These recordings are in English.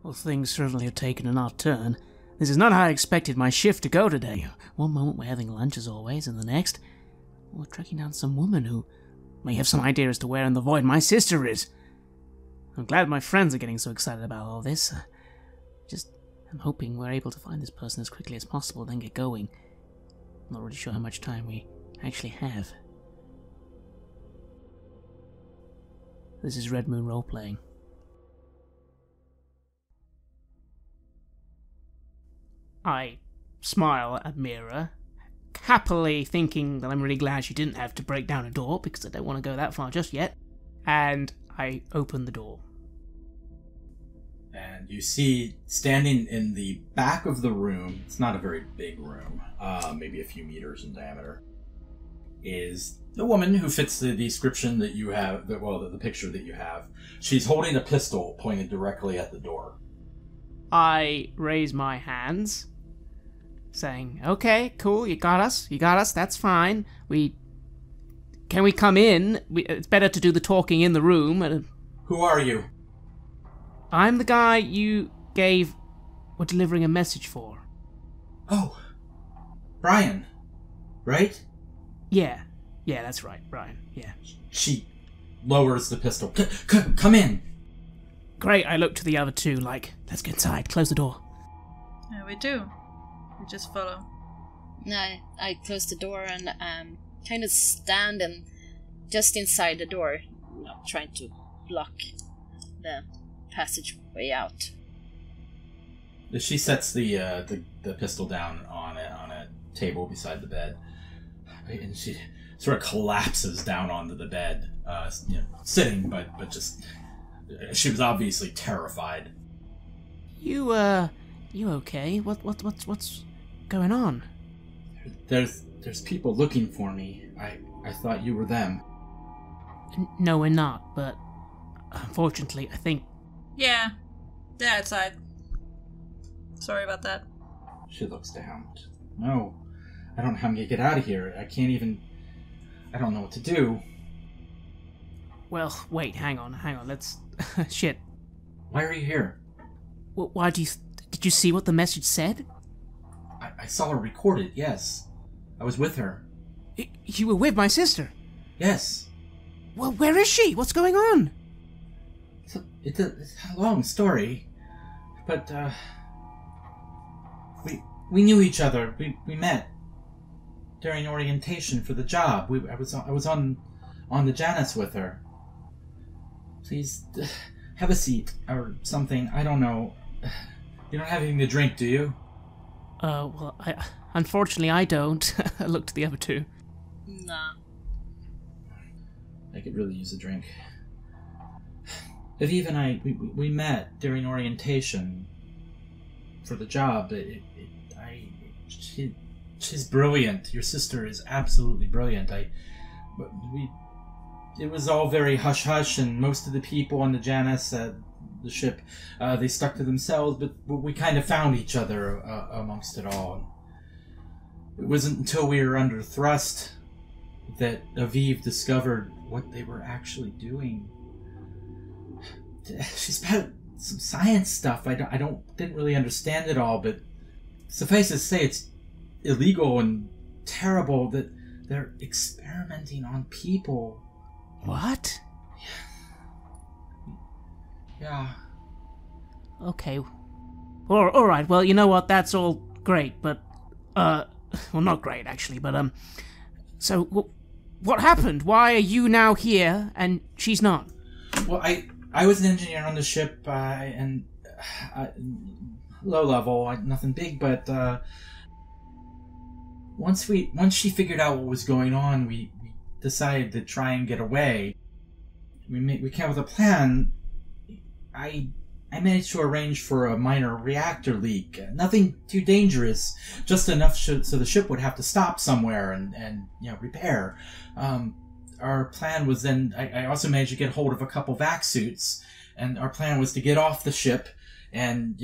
Well, things certainly have taken an odd turn. This is not how I expected my shift to go today. One moment we're having lunch as always, and the next, we're tracking down some woman who may have some idea as to where in the void my sister is. I'm glad my friends are getting so excited about all this. I'm hoping we're able to find this person as quickly as possible, then get going. I'm not really sure how much time we actually have. This is Red Moon Roleplaying. I smile at Mira, happily thinking that I'm really glad she didn't have to break down a door, because I don't want to go that far just yet, and I open the door. And you see, standing in the back of the room, it's not a very big room, maybe a few meters in diameter, is the woman who fits the description that you have, the picture that you have. She's holding a pistol pointed directly at the door. I raise my hands, saying, okay, cool, you got us, that's fine. Can we come in? It's better to do the talking in the room. Who are you? I'm the guy you were delivering a message for. Oh, Brian, right? Yeah, that's right, Brian, yeah. She lowers the pistol. Come in. Great, I look to the other two like, let's get inside, close the door. Yeah, we do. We just follow. I close the door and kind of stand and just inside the door, trying to block the passageway out. She sets the pistol down on a table beside the bed, and she sort of collapses down onto the bed, sitting, but just she was obviously terrified. You okay? What's going on? There's people looking for me. I thought you were them. No, we're not, but unfortunately, I think... Yeah, they're outside. Sorry about that. She looks down. No, I don't know how I'm gonna get out of here. I don't know what to do. Well, wait, hang on, let's... Shit. Why are you here? Well, why did you see what the message said? I saw her record it, yes. I was with her. You were with my sister? Yes. Well, where is she? What's going on? It's a long story, but we knew each other. We met during orientation for the job. I was on the Janus with her. Please have a seat or something. I don't know. You don't have anything to drink, do you? Well, unfortunately I don't. I looked at the other two. Nah. I could really use a drink. Aviv and I, we met during orientation for the job. She's brilliant. Your sister is absolutely brilliant. It was all very hush-hush, and most of the people on the Janus, the ship, they stuck to themselves, but we kind of found each other amongst it all. It wasn't until we were under thrust that Aviv discovered what they were actually doing. She's about some science stuff. I didn't really understand it all, but suffice it to say, it's illegal and terrible that they're experimenting on people. What? Yeah. Okay. All right. Well, you know what? That's all great, but well, not great actually. But so what happened? Why are you now here and she's not? Well, I was an engineer on the ship, and low level, nothing big, but once she figured out what was going on, we decided to try and get away. We came up with a plan. I managed to arrange for a minor reactor leak. Nothing too dangerous, just enough so the ship would have to stop somewhere and repair. Our plan was then, I also managed to get hold of a couple vac suits, and our plan was to get off the ship and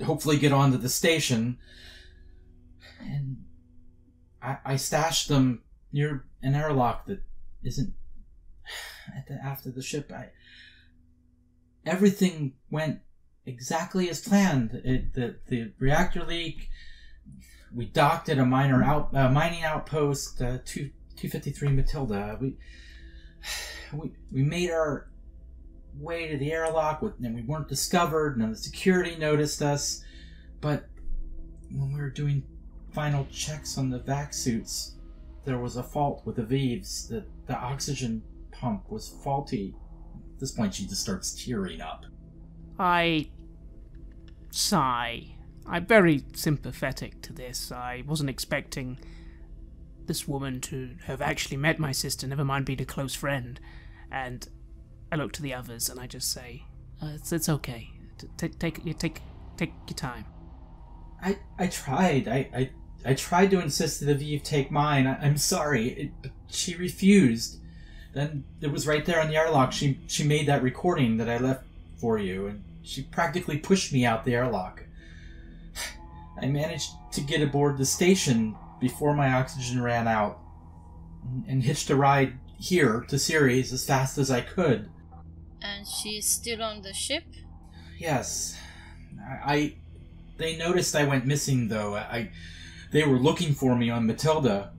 hopefully get onto the station. And I stashed them near an airlock that isn't after the ship. Everything went exactly as planned. The reactor leak. We docked at a mining outpost, 253 Matilda. We made our way to the airlock, and we weren't discovered. None of the security noticed us. But when we were doing final checks on the vac suits, there was a fault with the Vives. The oxygen pump was faulty. At this point, she just starts tearing up. I sigh. I'm very sympathetic to this. I wasn't expecting this woman to have actually met my sister, never mind being a close friend. And I look to the others and I just say, it's okay. Take your time. I tried. I tried to insist that Aviv take mine. I'm sorry. But she refused. Then it was right there on the airlock. She made that recording that I left for you, and she practically pushed me out the airlock. I managed to get aboard the station before my oxygen ran out, and hitched a ride here to Ceres as fast as I could. And she's still on the ship? Yes. They noticed I went missing, though. They were looking for me on Matilda.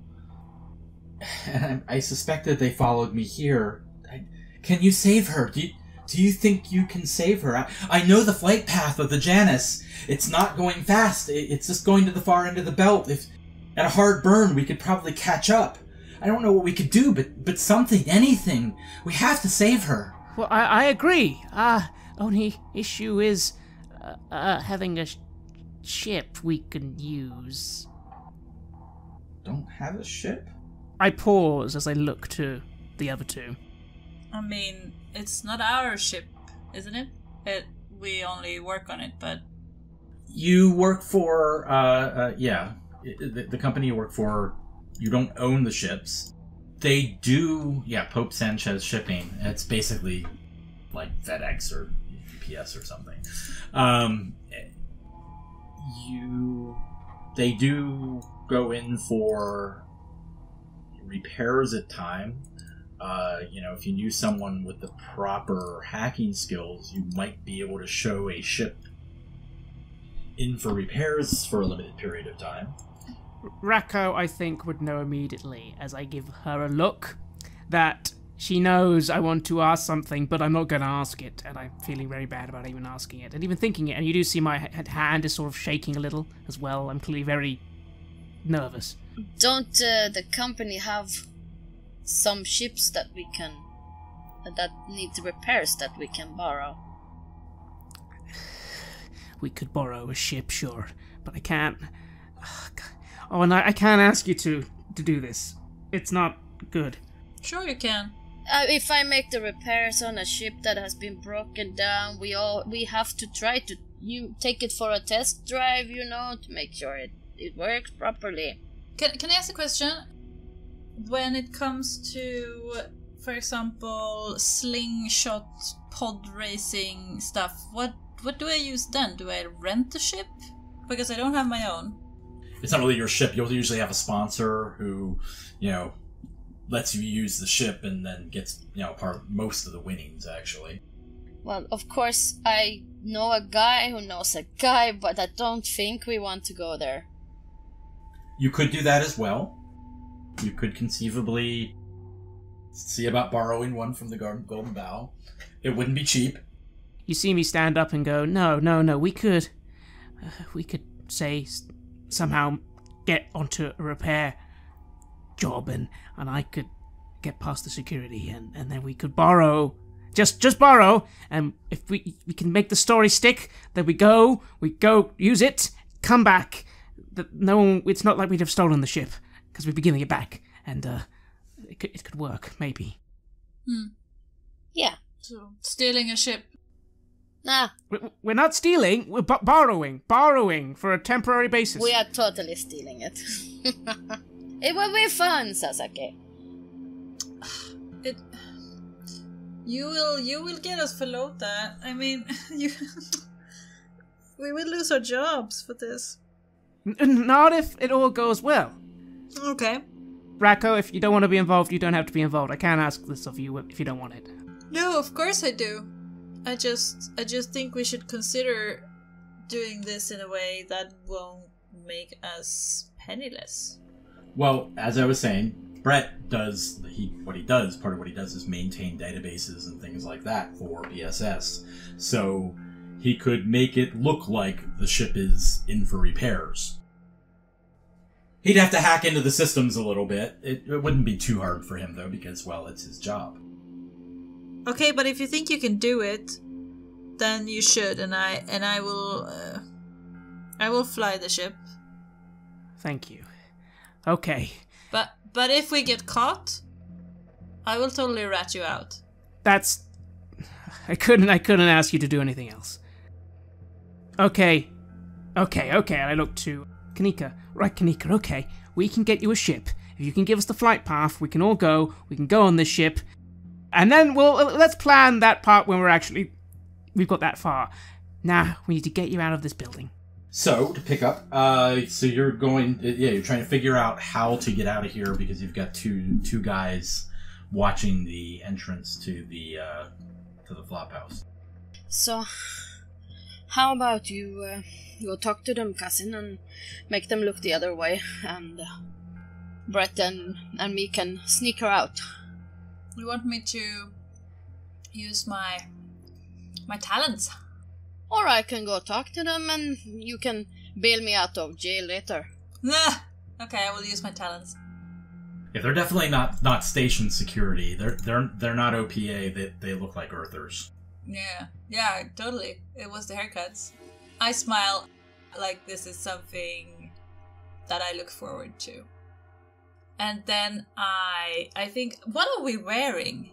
And I suspected they followed me here. Can you save her? Do you think you can save her? I know the flight path of the Janus. It's not going fast. It's just going to the far end of the belt. If at a hard burn, we could probably catch up. I don't know what we could do, but something, anything. We have to save her. Well, I agree. Only issue is having a ship we can use. Don't have a ship? I pause as I look to the other two. I mean, it's not our ship, isn't it? We only work on it, but... You work for, the company you work for, you don't own the ships. They do, Pope Sanchez Shipping. It's basically like FedEx or UPS or something. They do go in for repairs at time. If you knew someone with the proper hacking skills, you might be able to show a ship in for repairs for a limited period of time. Rako, I think, would know immediately as I give her a look that she knows I want to ask something, but I'm not going to ask it, and I'm feeling very bad about even asking it, and even thinking it, and you do see my hand is sort of shaking a little as well. I'm clearly very nervous. Don't the company have some ships that we can... that need repairs that we can borrow? We could borrow a ship, sure, but I can't... Oh, and I can't ask you to do this. It's not good. Sure you can. If I make the repairs on a ship that has been broken down, we have to try to take it for a test drive, to make sure it works properly. Can I ask a question? When it comes to, for example, slingshot pod racing stuff, what do I use then? Do I rent a ship? Because I don't have my own. It's not really your ship. You'll usually have a sponsor who, lets you use the ship and then gets, most of the winnings, actually. Well, of course, I know a guy who knows a guy, but I don't think we want to go there. You could do that as well. You could conceivably see about borrowing one from the Golden Bough. It wouldn't be cheap. You see me stand up and go, no, we could say somehow get onto a repair job and I could get past the security and then we could borrow, just borrow, and if we can make the story stick, then we go use it, come back. It's not like we'd have stolen the ship because we'd be giving it back, and it could work maybe. Yeah. So stealing a ship. Nah. We're not stealing. We're borrowing for a temporary basis. We are totally stealing it. It will be fun, Sasaki. You will get us for Lota. I mean, we will lose our jobs for this. Not if it all goes well. Okay. Rako, if you don't want to be involved, you don't have to be involved. I can't ask this of you if you don't want it. No, of course I do. I just think we should consider doing this in a way that won't make us penniless. Well, as I was saying, Brett does part of what he does is maintain databases and things like that for BSS. So he could make it look like the ship is in for repairs. He'd have to hack into the systems a little bit. It wouldn't be too hard for him, though, because, well, it's his job. Okay, but if you think you can do it, then you should, and I will fly the ship. Thank you. Okay. But if we get caught, I will totally rat you out. That's... I couldn't ask you to do anything else. Okay. I look to Kanika. Right, Kanika, okay. We can get you a ship. If you can give us the flight path, we can all go. We can go on this ship. And then let's plan that part when we've got that far. Now, we need to get you out of this building. So, to pick up, so you're going, you're trying to figure out how to get out of here because you've got two guys watching the entrance to the flophouse. So, how about you go talk to them, cousin, and make them look the other way, and Brett and me can sneak her out. You want me to use my talents? Or I can go talk to them and you can bail me out of jail later. Nah. Okay, I will use my talents. Yeah, they're definitely not station security. They're not OPA. They look like Earthers. Yeah, totally. It was the haircuts. I smile like this is something that I look forward to. And then I think, what are we wearing?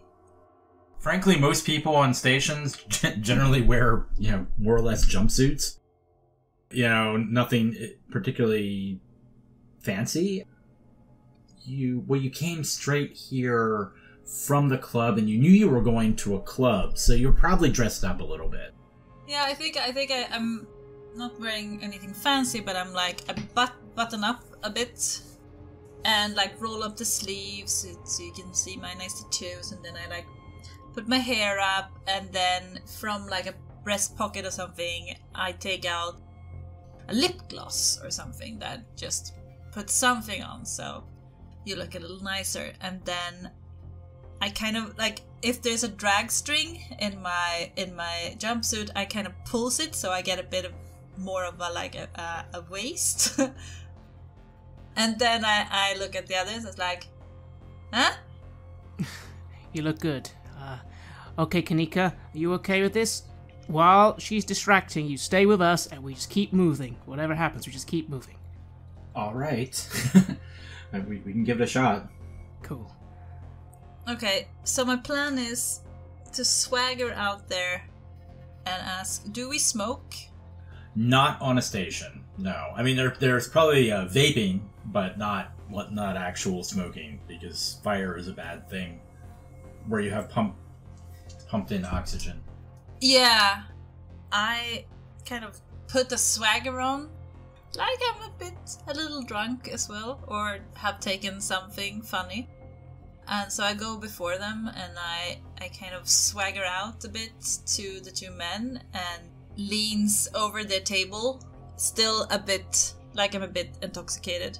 Frankly, most people on stations generally wear, more or less jumpsuits. Nothing particularly fancy. You came straight here from the club, and you knew you were going to a club, so you're probably dressed up a little bit. Yeah, I think I'm not wearing anything fancy, but I'm like I button up a bit and like roll up the sleeves so you can see my nice tattoos, and then I like put my hair up, and then from like a breast pocket or something, I take out a lip gloss or something that just puts something on so you look a little nicer. And then I kind of like, if there's a drag string in my jumpsuit, I kind of pulls it so I get a bit of more of a waist. And then I look at the others. It's like, huh? You look good. Okay, Kanika, are you okay with this? While she's distracting, you stay with us and we just keep moving. Whatever happens, we just keep moving. All right. we can give it a shot. Cool. Okay, so my plan is to swagger out there and ask, do we smoke? Not on a station, no. I mean, there's probably vaping, but not actual smoking, because fire is a bad thing where you have pumped in oxygen. Yeah, I kind of put the swagger on, like I'm a little drunk as well, or have taken something funny. And so I go before them and I kind of swagger out a bit to the two men and leans over their table, still a bit like I'm a bit intoxicated.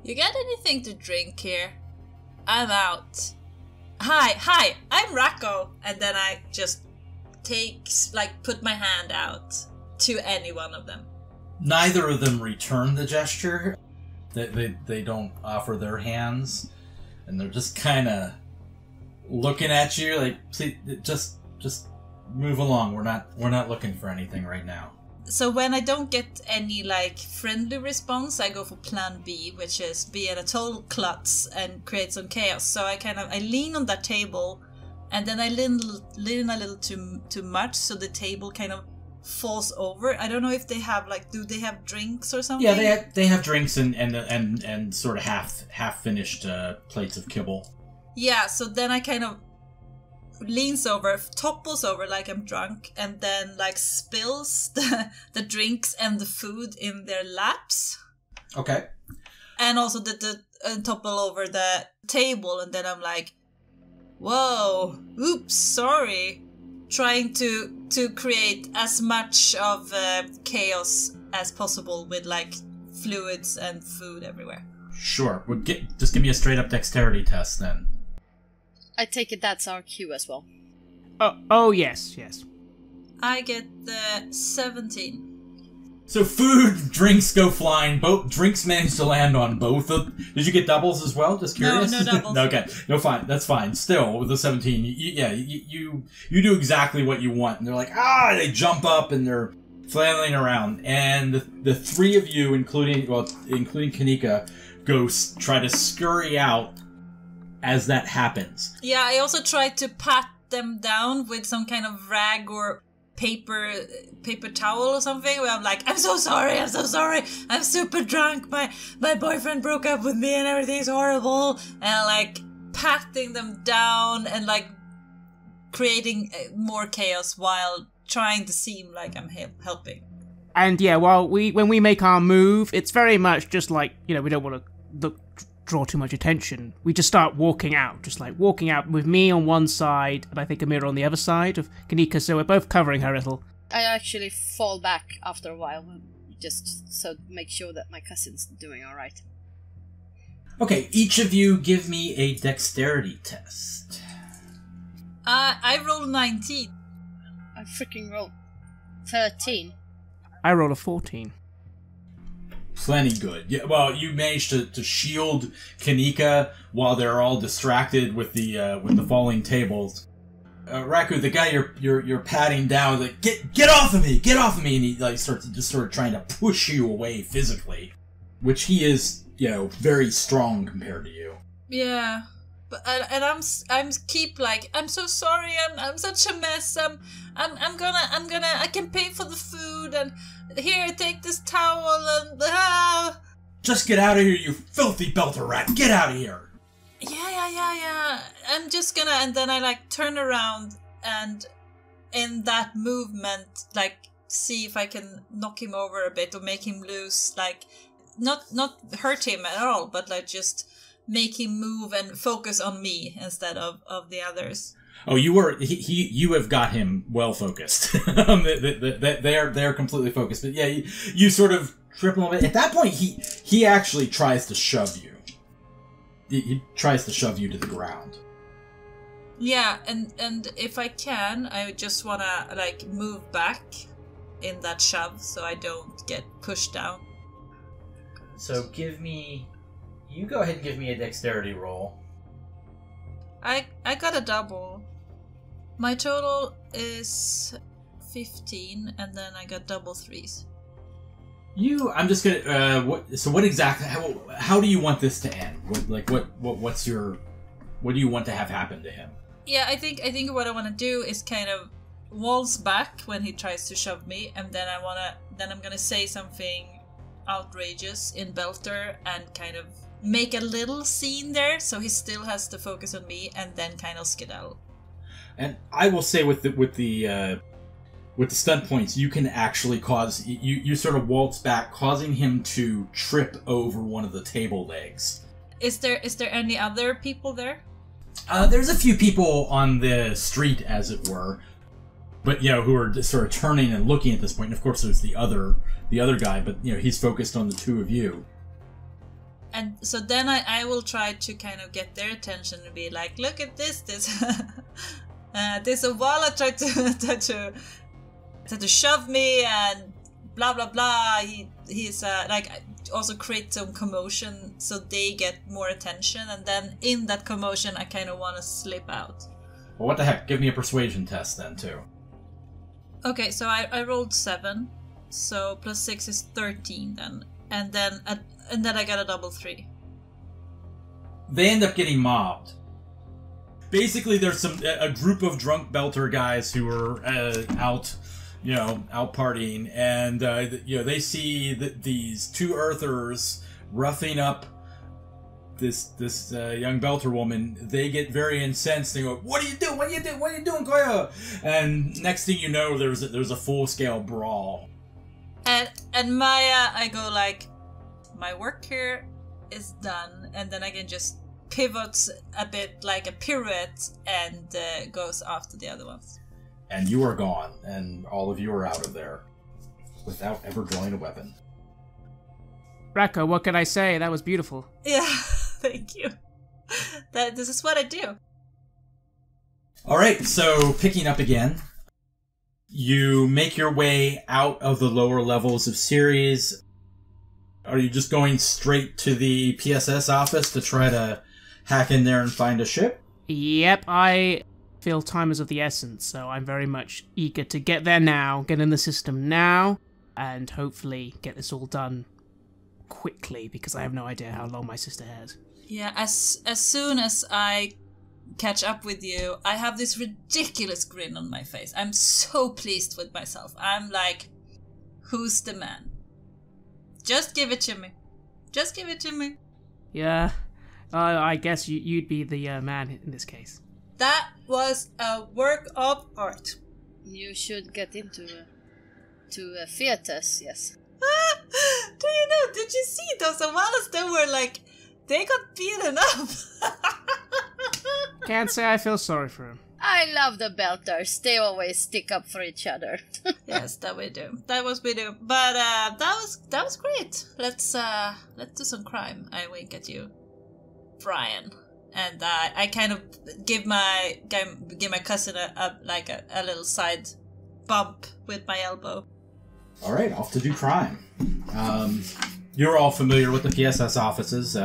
You got anything to drink here? I'm out. Hi, I'm Racco. And then I just put my hand out to any one of them. Neither of them return the gesture. They don't offer their hands. And they're just kind of looking at you like, please, just move along. We're not looking for anything right now. So when I don't get any like friendly response, I go for plan B, which is be in a total klutz and create some chaos. So I lean on that table, and then I lean a little too much, so the table kind of falls over. I don't know if they have do they have drinks or something? Yeah, they have drinks and sort of half finished plates of kibble. Yeah, so then I kind of leans over, topples over like I'm drunk, and then like spills the drinks and the food in their laps. Okay. And also the topple over the table, and then I'm like, whoa, oops, sorry. trying to create as much of chaos as possible with like fluids and food everywhere. Sure. Well, just give me a straight up dexterity test then. I take it that's our cue as well. Oh yes. I get the 17. So food, drinks go flying. Both drinks manage to land on both of. Did you get doubles as well? Just curious. No doubles. Okay, no, fine. That's fine. Still, with the 17, you do exactly what you want. And they're like, they jump up and they're flailing around. And the three of you, including Kanika, try to scurry out as that happens. Yeah, I also tried to pat them down with some kind of rag or paper towel or something, where I'm like, I'm so sorry, I'm super drunk, my boyfriend broke up with me and everything's horrible, and like patting them down and like creating more chaos while trying to seem like I'm helping. And yeah, when we make our move, it's very much just like, we don't want to draw too much attention. We just start walking out with me on one side and I think Amira on the other side of Kanika, so we're both covering her little. I actually fall back after a while, just so make sure that my cousin's doing alright. Okay, each of you give me a dexterity test. I rolled 19. I freaking rolled 13. I rolled a 14. Plenty good. Yeah, well, you managed to shield Kanika while they're all distracted with the falling tables. Raku, the guy you're patting down, like, get off of me, and he like starts trying to push you away physically, which he is, very strong compared to you. Yeah, but I'm keep like, I'm so sorry, I'm such a mess. I can pay for the food, and here, take this towel and Just get out of here, you filthy belter rat! Get out of here! Yeah. I'm just gonna, and then I like turn around and in that movement, like see if I can knock him over a bit or make him loose, like not hurt him at all, but like just make him move and focus on me instead of the others. Oh, you have got him well focused. They're completely focused. But yeah, you sort of trip him a bit. At that point, he actually tries to shove you. He tries to shove you to the ground. Yeah, and if I can, I just wanna like move back in that shove so I don't get pushed down. So you go ahead and give me a dexterity roll. I got a double. My total is 15, and then I got double threes. I'm just gonna. What exactly? How do you want this to end? What do you want to have happen to him? Yeah, I think what I want to do is kind of waltz back when he tries to shove me, and then I'm gonna say something outrageous in Belter and kind of make a little scene there, so he still has to focus on me, and then kind of skedaddle. And I will say with the stunt points, you can actually cause you sort of waltz back, causing him to trip over one of the table legs. Is there any other people there? There's a few people on the street, as it were, but who are just sort of turning and looking at this point. And of course, there's the other guy, but he's focused on the two of you. And so then I will try to kind of get their attention and be like, look at this Wala tried to shove me and blah blah blah. He's like also create some commotion so they get more attention, and then in that commotion I kind of want to slip out. Well, what the heck? Give me a persuasion test then too. Okay, so I rolled 7, so plus 6 is 13 then, and then I got a double 3. They end up getting mobbed. Basically, there's a group of drunk belter guys who are out partying, and they see these two Earthers roughing up this young belter woman. They get very incensed. They go, "What are you doing? What are you doing, Koya?" And next thing you know, there's a full scale brawl. And Maya, I go like, my work here is done, and then I can just pivots a bit like a pirouette and goes after the other ones. And you are gone, and all of you are out of there without ever drawing a weapon. Racco, what can I say? That was beautiful. Yeah, thank you. This is what I do. All right, so picking up again, you make your way out of the lower levels of Ceres. Are you just going straight to the PSS office to try to hack in there and find a ship? Yep, I feel time is of the essence, so I'm very much eager to get there now, get in the system now, and hopefully get this all done quickly, because I have no idea how long my sister has. Yeah, as soon as I catch up with you, I have this ridiculous grin on my face. I'm so pleased with myself. I'm like, who's the man? Just give it to me. Just give it to me. Yeah, I guess you'd be the man in this case. That was a work of art. You should get into theaters, yes. Do you know, did you see those Amalas that were like, they got beaten up? Can't say I feel sorry for him. I love the Belters. They always stick up for each other. Yes, that we do. That was we do. But that was great. Let's do some crime. I wink at you, Brian, and I kind of give my cousin a little side bump with my elbow. All right, off to do crime. You're all familiar with the PSS offices.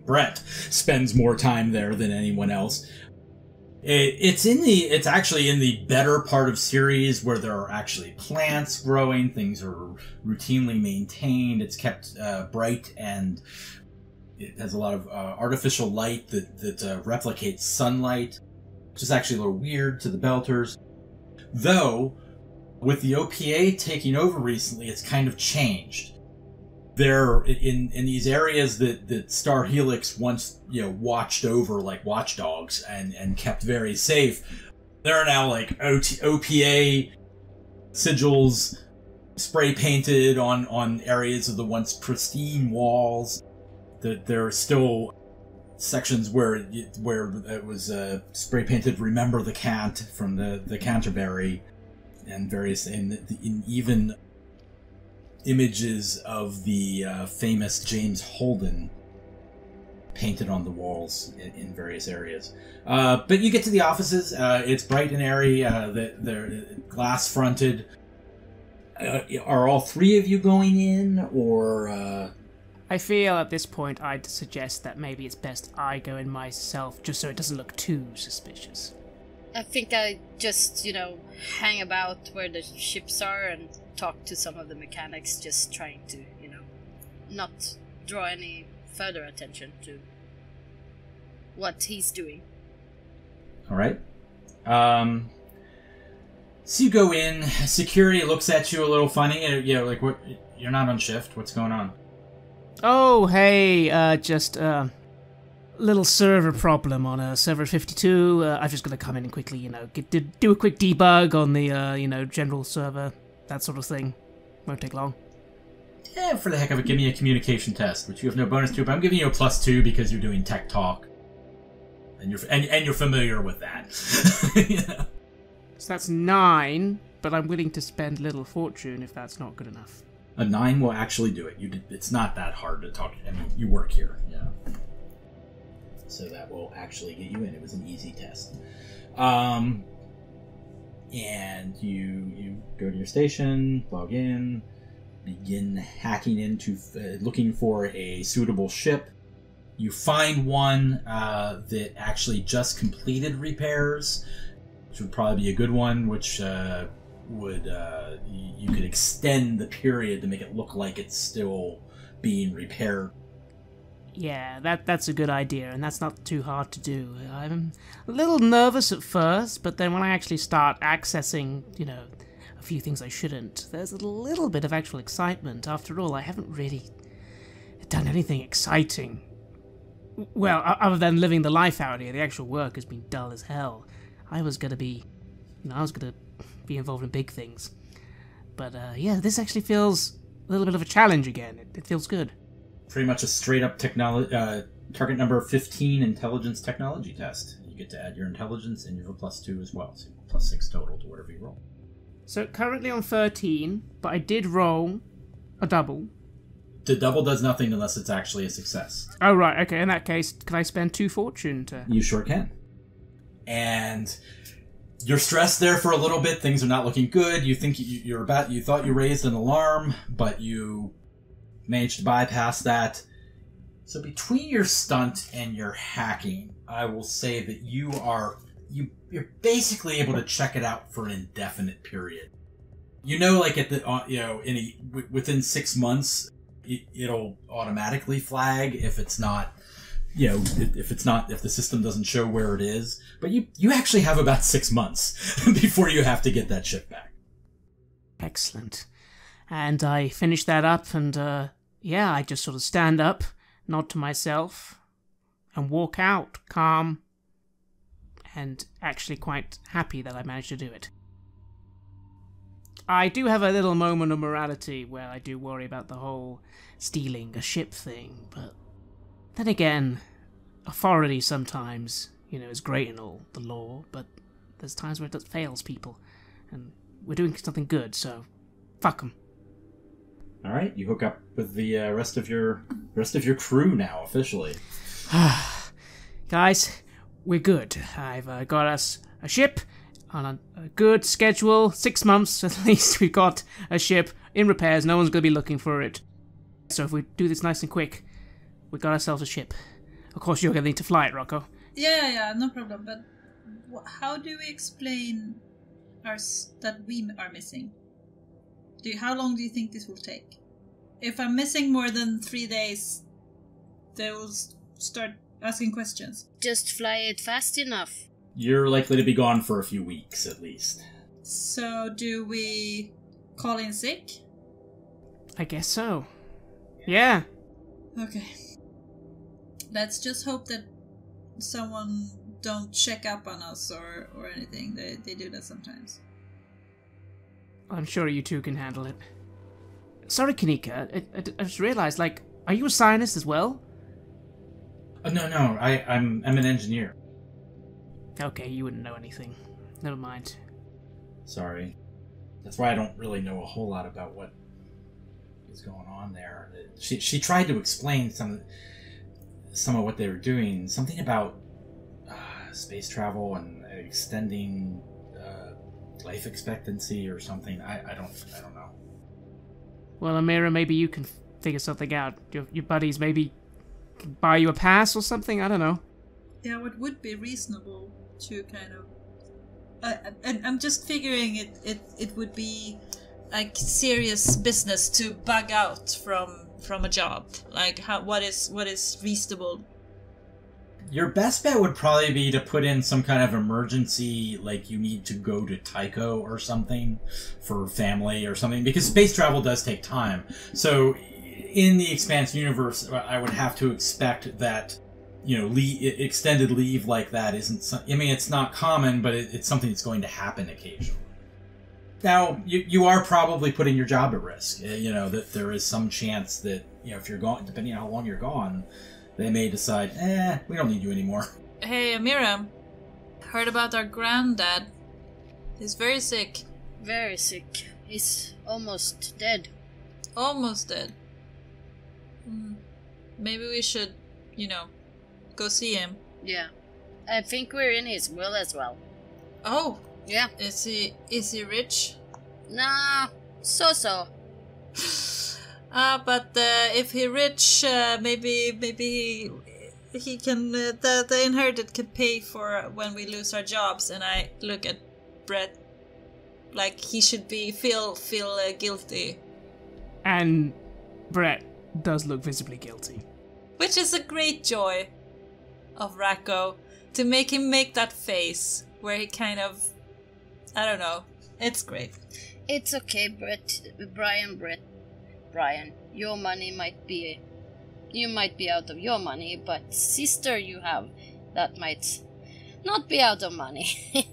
Brett spends more time there than anyone else. It's actually in the better part of Ceres where there are actually plants growing. Things are routinely maintained. It's kept bright, and it has a lot of artificial light that replicates sunlight, which is actually a little weird to the Belters. Though, with the OPA taking over recently, it's kind of changed. They're in these areas that Star Helix once, watched over like watchdogs and kept very safe. There are now like OPA sigils spray painted on areas of the once pristine walls. There are still sections where it was spray painted "Remember the Cant" from the Canterbury, and various in even images of the famous James Holden painted on the walls in various areas. But you get to the offices. It's bright and airy. They're glass-fronted. Are all three of you going in, or... I feel at this point I'd suggest that maybe it's best I go in myself, just so it doesn't look too suspicious. I think I just, hang about where the ships are and talk to some of the mechanics, just trying to, not draw any further attention to what he's doing. All right. So you go in. Security looks at you a little funny. Like, what? You're not on shift. What's going on? Oh, hey, just little server problem on server 52. I've just got to come in and quickly, do a quick debug on the, general server, that sort of thing. Won't take long. Yeah, for the heck of it, give me a communication test, which you have no bonus to, but I'm giving you a +2 because you're doing tech talk, and you're familiar with that. So that's 9, but I'm willing to spend a little fortune if that's not good enough. A 9 will actually do it. It's not that hard to talk. I mean, you work here, so that will actually get you in. It was an easy test. And you go to your station, log in, begin hacking into looking for a suitable ship. You find one that actually just completed repairs, which would probably be a good one, which you could extend the period to make it look like it's still being repaired. Yeah, that's a good idea, and that's not too hard to do. I'm a little nervous at first, but then when I actually start accessing, a few things I shouldn't, there's a little bit of actual excitement. After all, I haven't really done anything exciting. Well, other than living the life out here, the actual work has been dull as hell. I was gonna be involved in big things. But, this actually feels a little bit of a challenge again. It feels good. Pretty much a straight-up target number 15 intelligence technology test. You get to add your intelligence, and you have a +2 as well, so +6 total to whatever you roll. So currently on 13, but I did roll a double. The double does nothing unless it's actually a success. Oh, right, okay. In that case, can I spend 2 fortune to... You sure can. And you're stressed there for a little bit. Things are not looking good. You think you thought you raised an alarm, but you managed to bypass that. So between your stunt and your hacking, I will say that you're basically able to check it out for an indefinite period. You know, like at the within 6 months, it'll automatically flag if it's not, if the system doesn't show where it is. But you actually have about 6 months before you have to get that ship back. Excellent. And I finish that up, and I just sort of stand up, nod to myself, and walk out, calm, and actually quite happy that I managed to do it. I do have a little moment of morality where I do worry about the whole stealing a ship thing, but then again, authority sometimes, is great and all, the law, but there's times where it fails people, and we're doing something good, so fuck them. All right, you hook up with the rest of your crew now officially. Guys, we're good. I've got us a ship on a good schedule. 6 months at least. We've got a ship in repairs. No one's going to be looking for it. So if we do this nice and quick, we got ourselves a ship. Of course, you're going to need to fly it, Rocco. Yeah, no problem. But how do we explain that we are missing? How long do you think this will take? If I'm missing more than 3 days, they will start asking questions. Just fly it fast enough. You're likely to be gone for a few weeks, at least. So, do we call in sick? I guess so. Yeah. Okay. Let's just hope that someone don't check up on us or anything. They do that sometimes. I'm sure you two can handle it. Sorry, Kanika. I just realized, are you a scientist as well? No. I'm an engineer. Okay, you wouldn't know anything. Never mind. Sorry. That's why I don't really know a whole lot about what is going on there. She tried to explain some of what they were doing. Something about space travel and extending life expectancy or something. I don't know. Well, Amira, maybe you can figure something out. Your buddies maybe can buy you a pass or something. I don't know. Yeah, what would be reasonable to kind of... and I'm just figuring it would be like serious business to bug out from a job. Like, what is reasonable? Your best bet would probably be to put in some kind of emergency, like you need to go to Tycho or something for family or something, because space travel does take time. So in the Expanse universe, I would have to expect that, extended leave like that isn't... it's not common, but it's something that's going to happen occasionally. Now, you are probably putting your job at risk. That there is some chance that, if you're gone, depending on how long you're gone, they may decide, we don't need you anymore. Hey, Amira. Heard about our granddad. He's very sick. Very sick. He's almost dead. Almost dead. Maybe we should, go see him. Yeah. I think we're in his will as well. Oh. Yeah. Is he rich? Nah, so. But if he rich, maybe he can. The inherited can pay for when we lose our jobs. And I look at Brett like he should feel guilty. And Brett does look visibly guilty, which is a great joy of Racco, to make him make that face where he kind of, I don't know. It's great. It's okay, Brian, your money might be... You might be out of your money, but sister you have, that might not be out of money.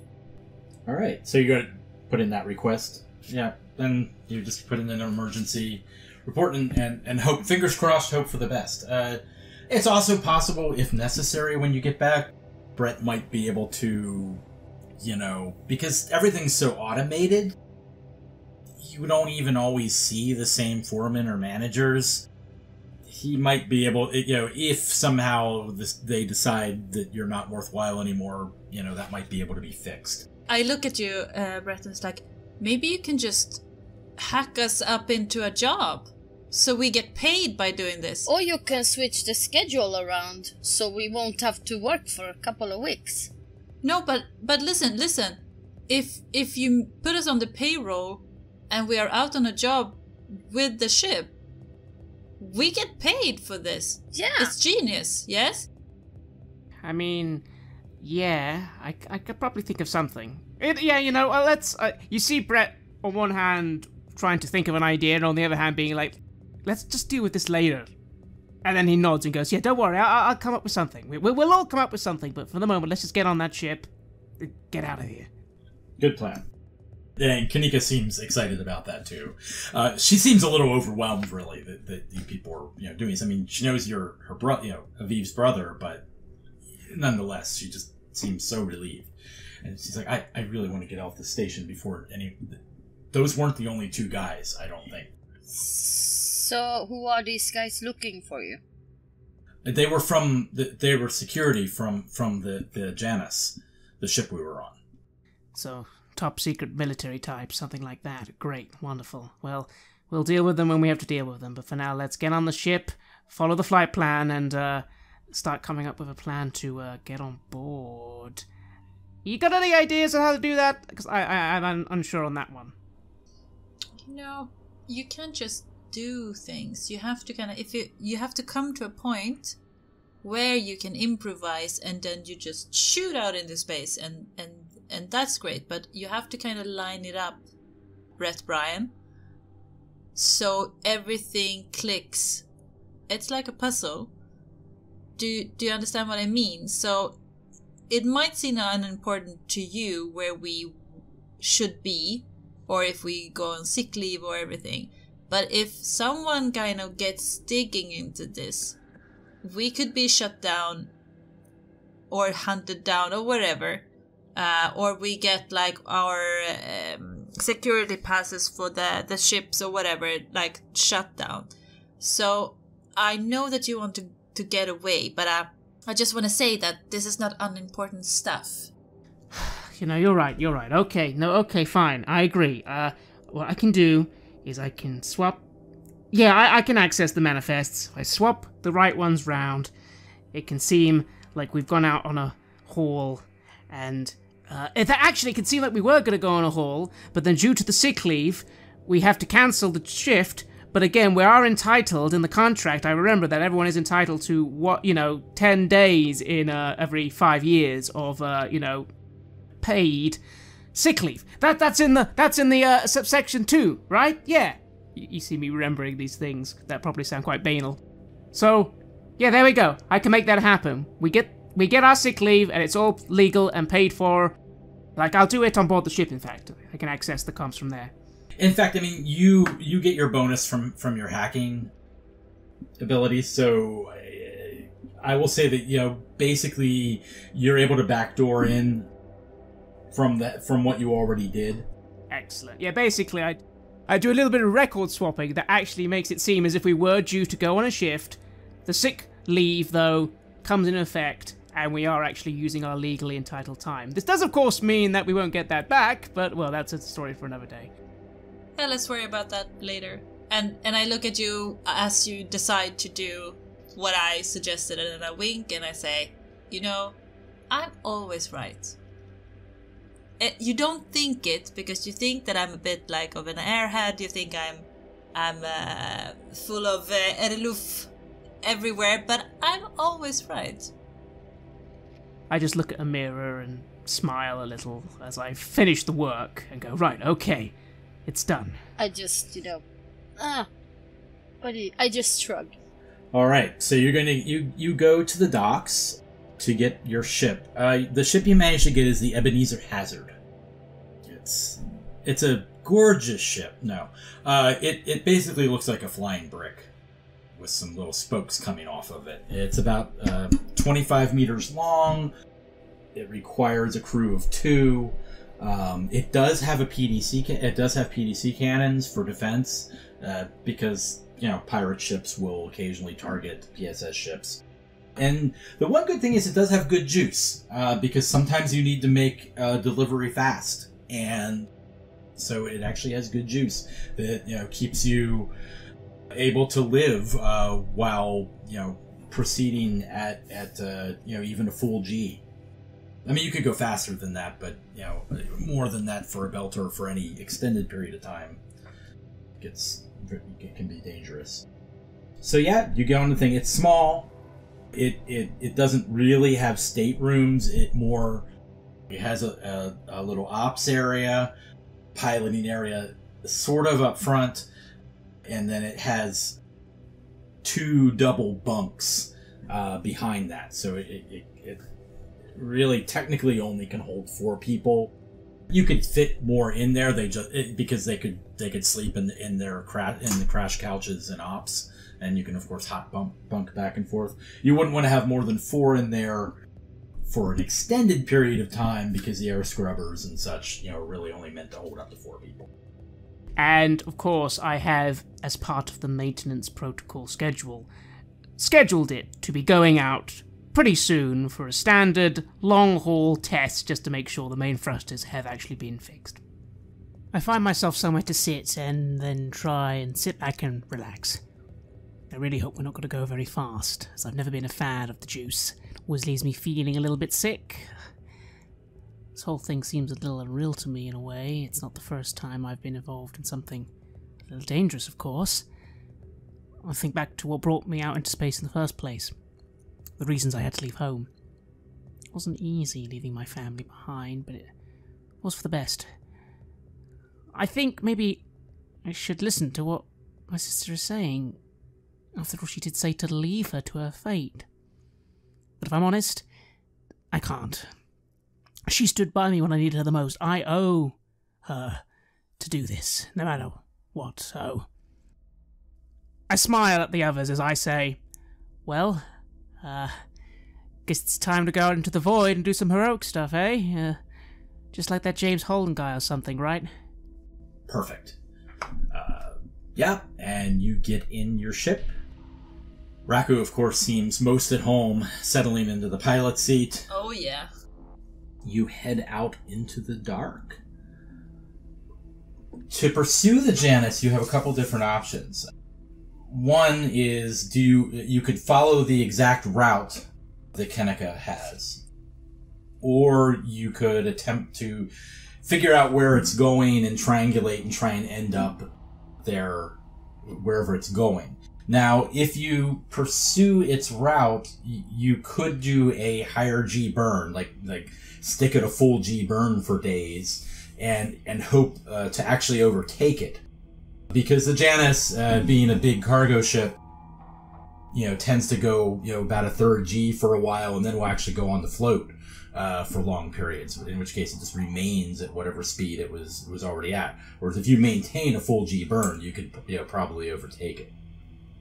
Alright, so you're going to put in that request. Yeah, then you just put in an emergency report and hope, fingers crossed, hope for the best. It's also possible, if necessary, when you get back, Brett might be able to, because everything's so automated, you don't even always see the same foremen or managers. He might be able, if somehow they decide that you're not worthwhile anymore, that might be able to be fixed. I look at you, Brett, and it's like, maybe you can just hack us up into a job so we get paid by doing this. Or you can switch the schedule around so we won't have to work for a couple of weeks. No, but listen. If you put us on the payroll and we are out on a job with the ship, we get paid for this. Yeah. It's genius, yes? I mean, yeah, I could probably think of something. Let's... you see Brett, on one hand, trying to think of an idea, and on the other hand being like, let's just deal with this later. And then he nods and goes, yeah, don't worry, I'll come up with something. We'll all come up with something, but for the moment, let's just get on that ship and get out of here. Good plan. And Kanika seems excited about that, too. She seems a little overwhelmed, really, that you people are doing this. I mean, she knows you're her brother, Aviv's brother, but nonetheless, she just seems so relieved. And she's like, I really want to get off the station before those weren't the only two guys, I don't think. So, who are these guys looking for you? They were they were security from the Janus, the ship we were on. So, top secret military type, something like that. Great, wonderful. Well, we'll deal with them when we have to deal with them, but for now, let's get on the ship, follow the flight plan, and start coming up with a plan to get on board. You got any ideas on how to do that? Because I'm unsure on that one. You can't just do things. You have to you have to come to a point where you can improvise, and then you just shoot out into space, and that's great. But you have to kind of line it up, Brett Bryan, so everything clicks. It's like a puzzle. Do you understand what I mean? So it might seem unimportant to you where we should be, or if we go on sick leave or everything. But if someone kind of gets digging into this, we could be shut down or hunted down or whatever. Or we get like our security passes for the ships or whatever, like shut down. So I know that you want to get away, but I just want to say that this is not unimportant stuff. You're right. Okay, fine. I agree. What I can do is I can swap... Yeah, I can access the manifests. I swap the right ones round. It can seem like we've gone out on a haul, and it actually can seem like we were going to go on a haul, but then due to the sick leave, we have to cancel the shift. But again, we are entitled in the contract. I remember that everyone is entitled to 10 days in every 5 years of paid sick leave. That's in the subsection 2, right? Yeah. You see me remembering these things that probably sound quite banal. So, yeah, there we go. I can make that happen. We get our sick leave, and it's all legal and paid for. Like, I'll do it on board the ship, in fact. I can access the comms from there. In fact, I mean, you get your bonus from your hacking abilities, so I will say that, basically you're able to backdoor in from what you already did. Excellent. Yeah, basically I do a little bit of record swapping that actually makes it seem as if we were due to go on a shift. The sick leave, though, comes in effect, and we are actually using our legally entitled time. This does, of course, mean that we won't get that back, but, well, that's a story for another day. Yeah, let's worry about that later. And I look at you as you decide to do what I suggested, and then I wink and I say, I'm always right. You don't think it, because you think that I'm a bit like of an airhead. You think I'm full of erluf everywhere, but I'm always right. I just look at a mirror and smile a little as I finish the work and go, right, okay, it's done. I just, I just shrugged. All right, so you're going to you go to the docks to get your ship. The ship you managed to get is the Ebenezer Hazard. It's a gorgeous ship. No, it basically looks like a flying brick with some little spokes coming off of it. It's about 25 meters long, It requires a crew of 2. It does have a PDC. It does have PDC cannons for defense, because pirate ships will occasionally target PSS ships. And the one good thing is it does have good juice, because sometimes you need to make delivery fast, and so it actually has good juice that keeps you able to live while proceeding at even a full G. I mean, you could go faster than that, but more than that for a belter for any extended period of time it can be dangerous. So yeah, you go on the thing. It's small. It doesn't really have staterooms. It has a little ops area, piloting area, sort of up front, and then it has 2 double bunks behind that. So it really technically only can hold 4 people. You could fit more in there. Because they could sleep in the crash couches and ops, and you can of course hot bunk back and forth. You wouldn't want to have more than 4 in there for an extended period of time, because the air scrubbers and such are really only meant to hold up to 4 people. And of course I have, as part of the maintenance protocol scheduled it to be going out pretty soon for a standard long-haul test, just to make sure the main thrusters have actually been fixed. I find myself somewhere to sit and then try and sit back and relax. I really hope we're not going to go very fast, as I've never been a fan of the juice. It always leaves me feeling a little bit sick. This whole thing seems a little unreal to me in a way. It's not the first time I've been involved in something a little dangerous, of course. I think back to what brought me out into space in the first place. The reasons I had to leave home. It wasn't easy leaving my family behind, but it was for the best. I think maybe I should listen to what my sister is saying. After all, she did say to leave her to her fate. But if I'm honest, I can't. She stood by me when I needed her the most. I owe her to do this, no matter what, so... I smile at the others as I say, well, guess it's time to go out into the void and do some heroic stuff, eh? Just like that James Holden guy or something, right? Perfect. Yeah, and you get in your ship. Raku, of course, seems most at home, settling into the pilot seat. Oh, yeah. You head out into the dark. To pursue the Janus, you have a couple different options. One is, you could follow the exact route that Kenika has. Or you could attempt to figure out where it's going and triangulate and try and end up there, wherever it's going. Now, if you pursue its route, you could do a higher G burn, like stick at a full G burn for days, and hope to actually overtake it. Because the Janus, being a big cargo ship, tends to go, about a third G for a while, and then will actually go on the float for long periods, in which case it just remains at whatever speed it was already at. Whereas if you maintain a full G burn, you could probably overtake it.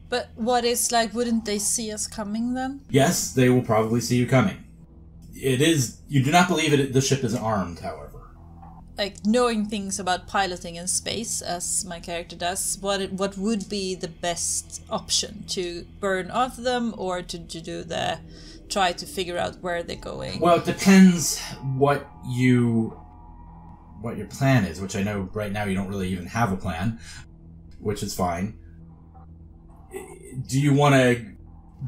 But what is, wouldn't they see us coming then? Yes, they will probably see you coming. You do not believe the ship is armed, however. Knowing things about piloting in space, as my character does, what would be the best option? To burn off them, or to try to figure out where they're going? Well, it depends what your plan is, which I know right now you don't really even have a plan, which is fine. Do you want to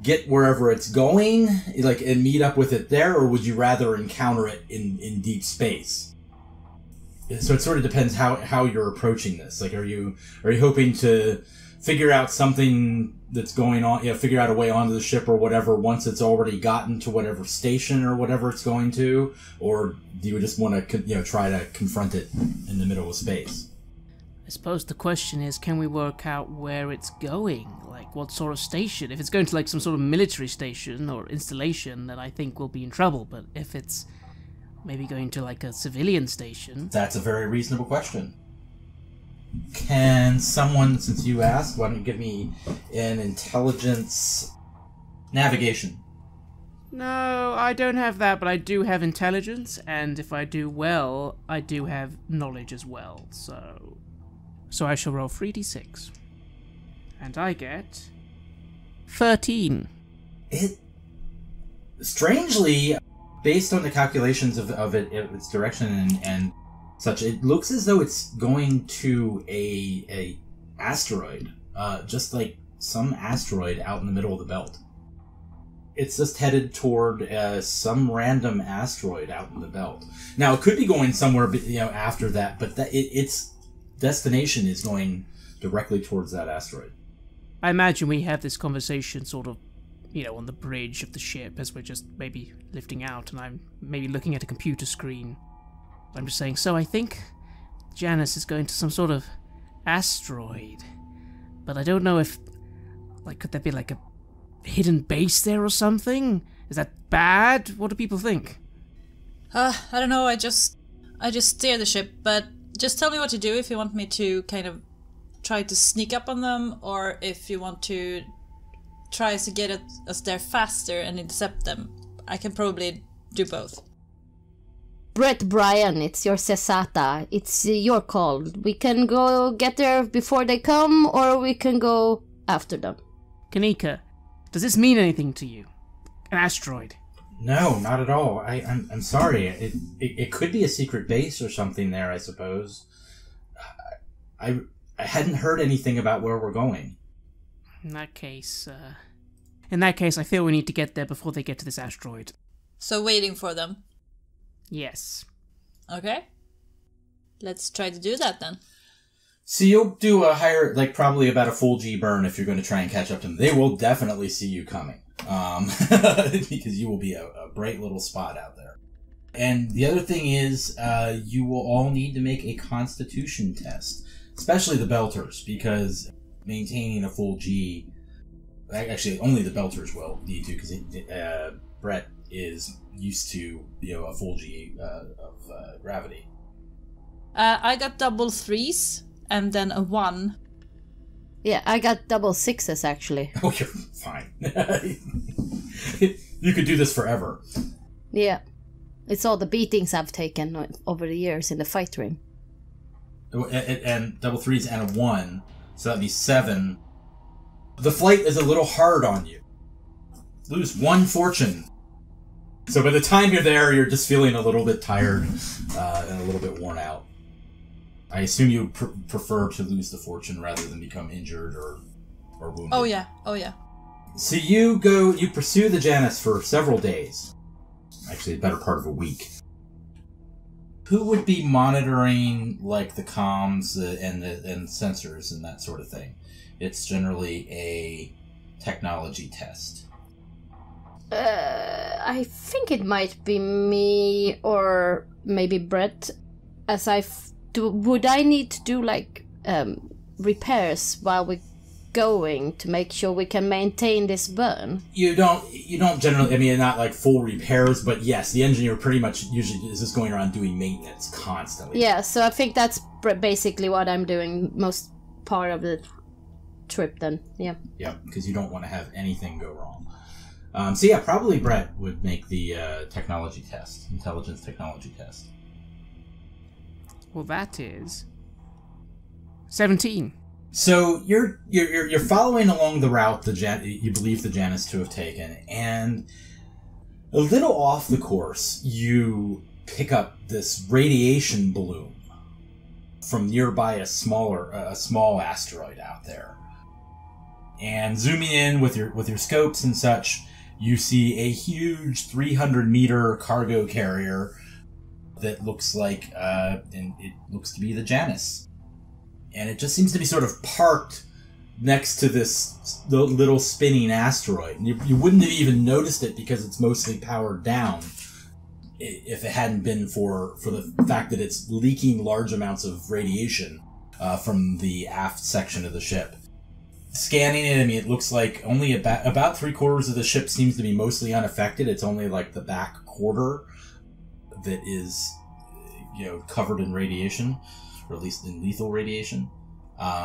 get wherever it's going, and meet up with it there, or would you rather encounter it in deep space? So it sort of depends how you're approaching this. Are you hoping to figure out something that's going on, figure out a way onto the ship or whatever once it's already gotten to whatever station or whatever it's going to, or do you just want to try to confront it in the middle of space? I suppose the question is, can we work out where it's going? What sort of station? If it's going to some sort of military station or installation, then I think we'll be in trouble. But if it's maybe going to a civilian station... That's a very reasonable question. Can someone, since you asked, why don't you give me an intelligence navigation? No, I don't have that, but I do have intelligence, and if I do well, I do have knowledge as well, so I shall roll 3d6. And I get 13. Strangely, based on the calculations of its direction and such, it looks as though it's going to a asteroid, just like some asteroid out in the middle of the belt. It's just headed toward some random asteroid out in the belt. Now, it could be going somewhere, after that, but its destination is going directly towards that asteroid. I imagine we have this conversation sort of, on the bridge of the ship as we're just maybe lifting out, and I'm maybe looking at a computer screen. I'm just saying, so I think Janus is going to some sort of asteroid, but I don't know if, could there be a hidden base there or something? Is that bad? What do people think? I don't know, I just steer the ship, but just tell me what to do if you want me to kind of try to sneak up on them, or if you want to try to get us there faster and intercept them. I can probably do both. Brett Bryan, it's your Cesata. It's your call. We can go get there before they come, or we can go after them. Kanika, does this mean anything to you? An asteroid? No, not at all. I'm sorry. It could be a secret base or something there, I suppose. I hadn't heard anything about where we're going. In that case, I feel we need to get there before they get to this asteroid. So waiting for them? Yes. Okay. Let's try to do that then. So you'll do a higher, probably about a full G burn if you're going to try and catch up to them. They will definitely see you coming. Because you will be a bright little spot out there. And the other thing is, you will all need to make a constitution test. Especially the Belters, because maintaining a full G... Actually, only the Belters will need to, because Brett is used to, a full G of gravity. I got double 3s, and then a 1. Yeah, I got double 6s, actually. Oh, you're fine. You could do this forever. Yeah. It's all the beatings I've taken over the years in the fight ring. And double 3s and a 1, so that'd be 7. The flight is a little hard on you. Lose 1 fortune. So by the time you're there, you're just feeling a little bit tired and a little bit worn out. I assume you prefer to lose the fortune rather than become injured or wounded. Oh yeah. So you pursue the Janus for several days. Actually, a better part of a week. Who would be monitoring, the comms and sensors and that sort of thing? It's generally a technology test. I think it might be me or maybe Brett. Would I need to do repairs while we're going to make sure we can maintain this burn? You don't generally, not full repairs, but yes, the engineer pretty much usually is just going around doing maintenance constantly. Yeah, so I think that's basically what I'm doing most part of the trip then. Yeah, because you don't want to have anything go wrong. Probably Brett would make the intelligence technology test. Well, that is 17. So you're following along the route you believe the Janus to have taken, and a little off the course, you pick up this radiation balloon from nearby a small asteroid out there. And zooming in with your scopes and such, you see a huge 300-meter cargo carrier that looks and it looks to be the Janus. And it just seems to be sort of parked next to this little spinning asteroid. And you wouldn't have even noticed it because it's mostly powered down if it hadn't been for the fact that it's leaking large amounts of radiation from the aft section of the ship. Scanning it, it looks like only about 3/4 of the ship seems to be mostly unaffected. It's only the back quarter that is, covered in radiation, or at least in lethal radiation.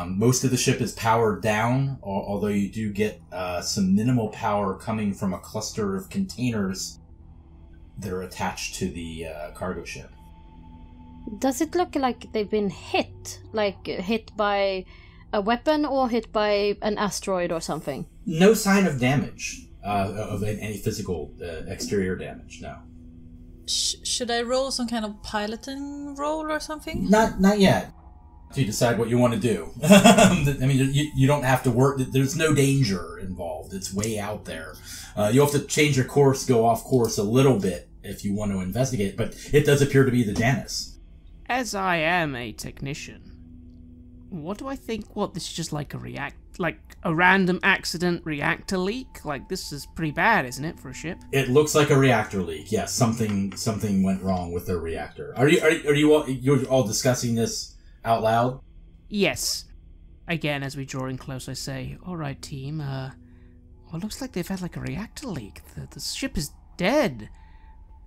Most of the ship is powered down, although you do get some minimal power coming from a cluster of containers that are attached to the cargo ship. Does it look like they've been hit? Like hit by a weapon or hit by an asteroid or something? No sign of damage, of any physical exterior damage, no. Should I roll some kind of piloting roll or something? Not yet. To decide what you want to do. I mean, you don't have to work. There's no danger involved. It's way out there. You have to change your course, go off course a little bit if you want to investigate, but it does appear to be the Janus. As I am a technician, what do I think? What, this is just like a random accident reactor leak? Like, this is pretty bad, isn't it, for a ship? It looks like a reactor leak. Yes, something went wrong with the reactor. Are you all discussing this out loud? Yes. Again, as we draw in close, I say, "Alright, team, well, it looks like they've had like a reactor leak. The ship is dead.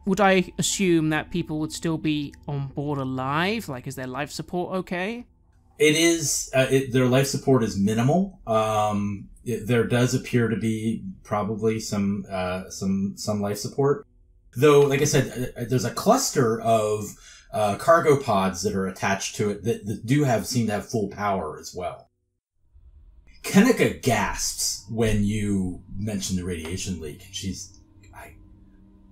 Would I assume that people would still be on board alive? Like, is their life support okay?" It is, their life support is minimal. There does appear to be probably some life support. Though, like I said, there's a cluster of cargo pods that are attached to it that seem to have full power as well. Kenika gasps when you mention the radiation leak.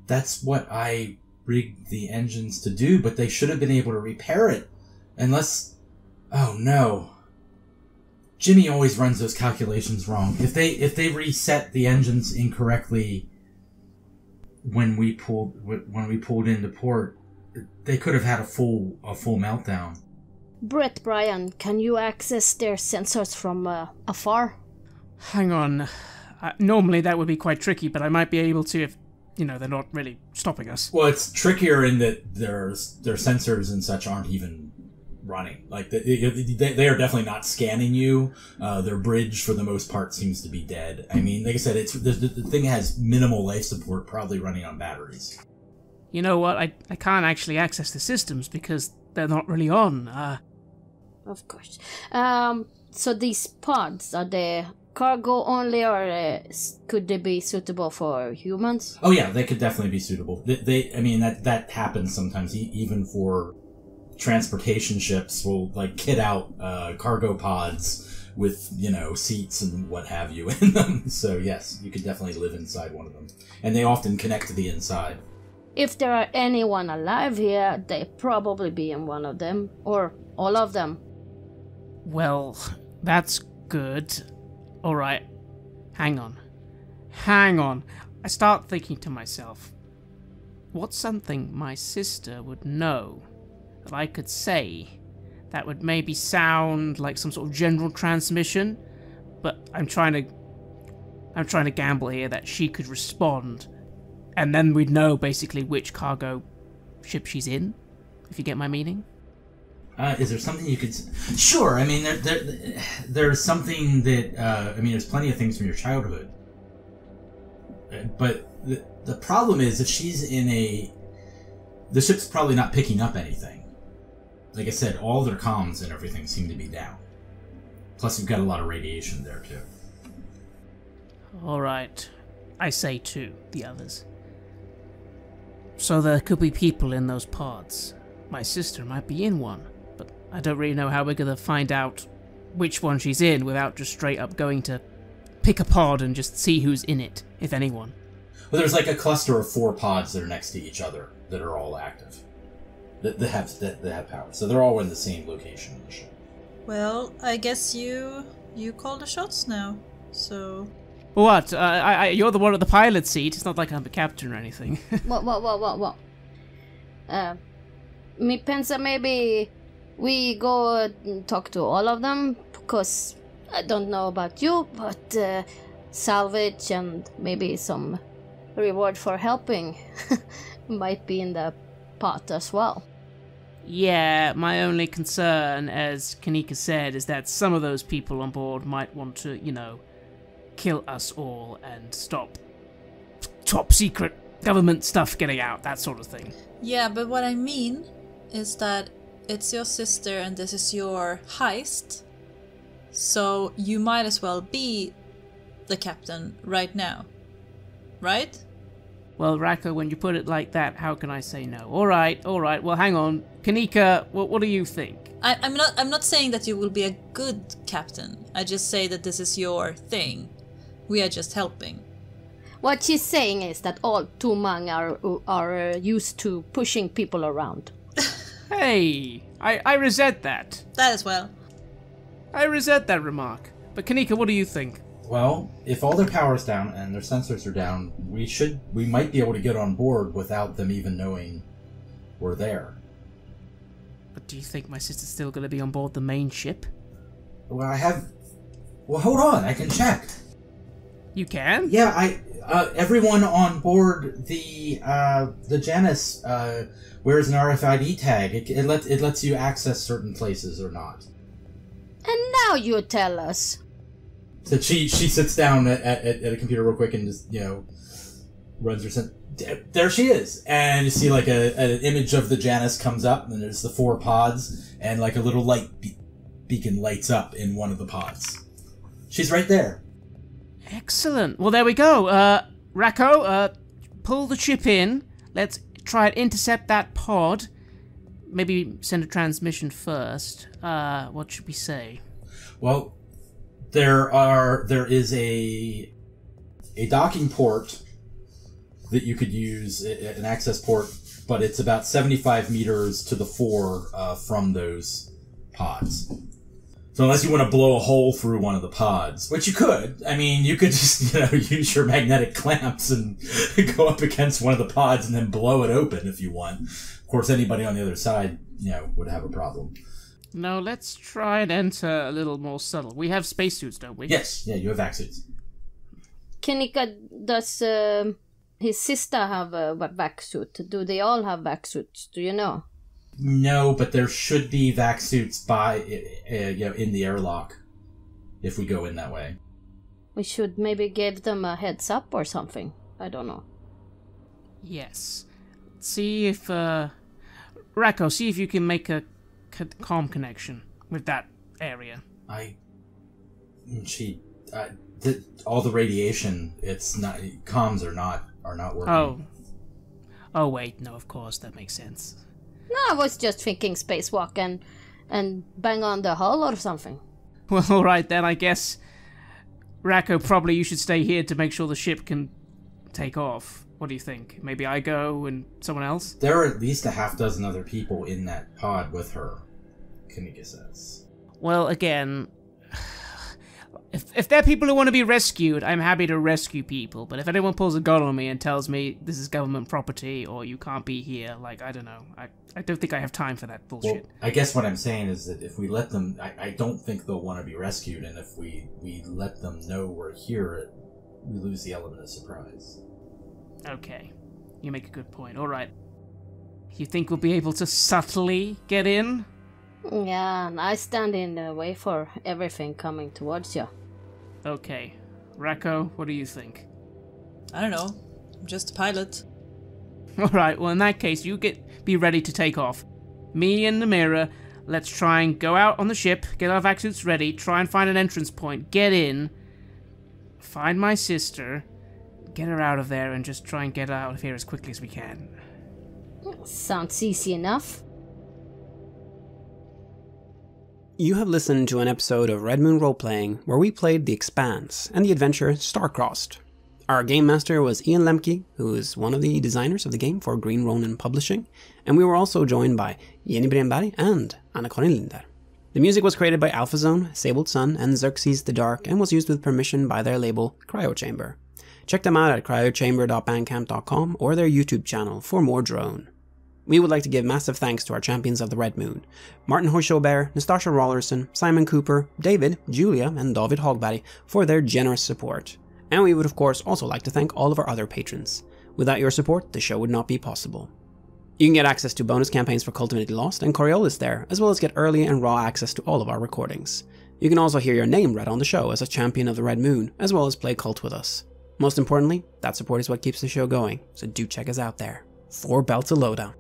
That's what I rigged the engines to do, but they should have been able to repair it. Unless, oh no. Jimmy always runs those calculations wrong. If they reset the engines incorrectly when we pulled into port, they could have had a full meltdown. Brett, Brian, can you access their sensors from afar? Hang on. Normally that would be quite tricky, but I might be able to if, they're not really stopping us. Well, it's trickier in that their sensors and such aren't even running. Like, they are definitely not scanning you. Their bridge, for the most part, seems to be dead. I mean, like I said, the thing has minimal life support, probably running on batteries. You know what? I can't actually access the systems because they're not really on. Of course. So these pods, are they cargo only, or could they be suitable for humans? Oh yeah, they could definitely be suitable. That happens sometimes. Even for transportation ships, will like kit out cargo pods with seats and what have you in them. So yes, you could definitely live inside one of them, and they often connect to the inside. If there are anyone alive here, they probably be in one of them, or all of them. Well, that's good. Alright, hang on. I start thinking to myself, what's something my sister would know that I could say that would maybe sound like some sort of general transmission, but I'm trying to gamble here that she could respond, and then we'd know basically which cargo ship she's in, if you get my meaning. Is there something you could... Sure, I mean, there's something that... there's plenty of things from your childhood. But the problem is, if she's in a... The ship's probably not picking up anything. Like I said, all their comms and everything seem to be down. Plus, you've got a lot of radiation there, too. Alright. I say to the others. So there could be people in those pods. My sister might be in one. I don't really know how we're going to find out which one she's in without just straight up going to pick a pod and just see who's in it, if anyone. Well, there's like a cluster of 4 pods that are next to each other that are all active. That have power. So they're all in the same location in the ship. Well, I guess you call the shots now, so... What? You're the one at the pilot seat. It's not like I'm a captain or anything. What? Me pensa maybe... We go and talk to all of them, because I don't know about you, but salvage and maybe some reward for helping might be in the pot as well. Yeah, my only concern, as Kenika said, is that some of those people on board might want to, kill us all and stop top secret government stuff getting out, that sort of thing. Yeah, but what I mean is that it's your sister and this is your heist. So you might as well be the captain right now. Right? Well, Rako, when you put it like that, how can I say no? All right. Well, hang on. Kanika, what do you think? I'm not saying that you will be a good captain. I just say that this is your thing. We are just helping. What she's saying is that all Tumang are used to pushing people around. Hey, I resent that. That as well. I resent that remark. But Kanika, what do you think? Well, if all their power's down and their sensors are down, we might be able to get on board without them even knowing we're there. But do you think my sister's still going to be on board the main ship? Well, hold on, I can check. You can? Yeah, everyone on board the Janus wears an RFID tag. It lets you access certain places or not. And now you tell us. So she sits down at a computer real quick and just, runs her there she is. And you see like an image of the Janus comes up, and there's the 4 pods, and like a little light beacon lights up in one of the pods. She's right there. Excellent. Well, there we go. Rako, pull the ship in. Let's try and intercept that pod. Maybe send a transmission first. What should we say? Well, there is a docking port that you could use, an access port, but it's about 75 meters to the fore from those pods. So unless you want to blow a hole through one of the pods, which you could, you could just, use your magnetic clamps and go up against one of the pods and then blow it open if you want. Of course, anybody on the other side, would have a problem. No, let's try and enter a little more subtle. We have spacesuits, don't we? Yes, yeah, you have vac suits. Kanika, does his sister have a vac suit? Do they all have vac suits? Do you know? No, but there should be vac suits in the airlock if we go in that way. We should maybe give them a heads up or something. I don't know. Yes. See if Rako, see if you can make a comm connection with that area. All the radiation, it's not, comms are not working. Oh wait, no, of course, that makes sense. No, I was just thinking spacewalk and bang on the hull or something. Well, alright then, I guess, Rako, probably you should stay here to make sure the ship can take off. What do you think? Maybe I go and someone else? There are at least a half dozen other people in that pod with her, Kanika says. Well, again, if there are people who want to be rescued, I'm happy to rescue people. But if anyone pulls a gun on me and tells me this is government property or you can't be here, I don't know. I don't think I have time for that bullshit. Well, I guess what I'm saying is that if we let them, I don't think they'll want to be rescued. And if we let them know we're here, we lose the element of surprise. Okay. You make a good point. Alright. You think we'll be able to subtly get in? Yeah, and I stand in the way for everything coming towards you. Okay. Rako, what do you think? I don't know. I'm just a pilot. Alright, well in that case, you be ready to take off. Me and Namira, let's try and go out on the ship, get our vac suits ready, try and find an entrance point, get in, find my sister, get her out of there, and just try and get out of here as quickly as we can. Sounds easy enough. You have listened to an episode of Red Moon Roleplaying where we played The Expanse and the adventure Star-Crossed. Our game master was Ian Lemke, who is one of the designers of the game for Green Ronin Publishing, and we were also joined by Jenny Bremberg and Anna-Karin. The music was created by AlphaZone, Sable Sun, and Xerxes the Dark, and was used with permission by their label Cryochamber. Check them out at cryochamber.bandcamp.com or their YouTube channel for more drone. We would like to give massive thanks to our champions of the Red Moon, Martin Heuschober, Nastasia Raulerson, Simon Cooper, David, Julia, and David Hagberg for their generous support. And we would of course also like to thank all of our other patrons. Without your support, the show would not be possible. You can get access to bonus campaigns for Cultivately Lost and Coriolis there, as well as get early and raw access to all of our recordings. You can also hear your name read on the show as a champion of the Red Moon, as well as play Cult with us. Most importantly, that support is what keeps the show going, so do check us out there. 4 belts of lowdown.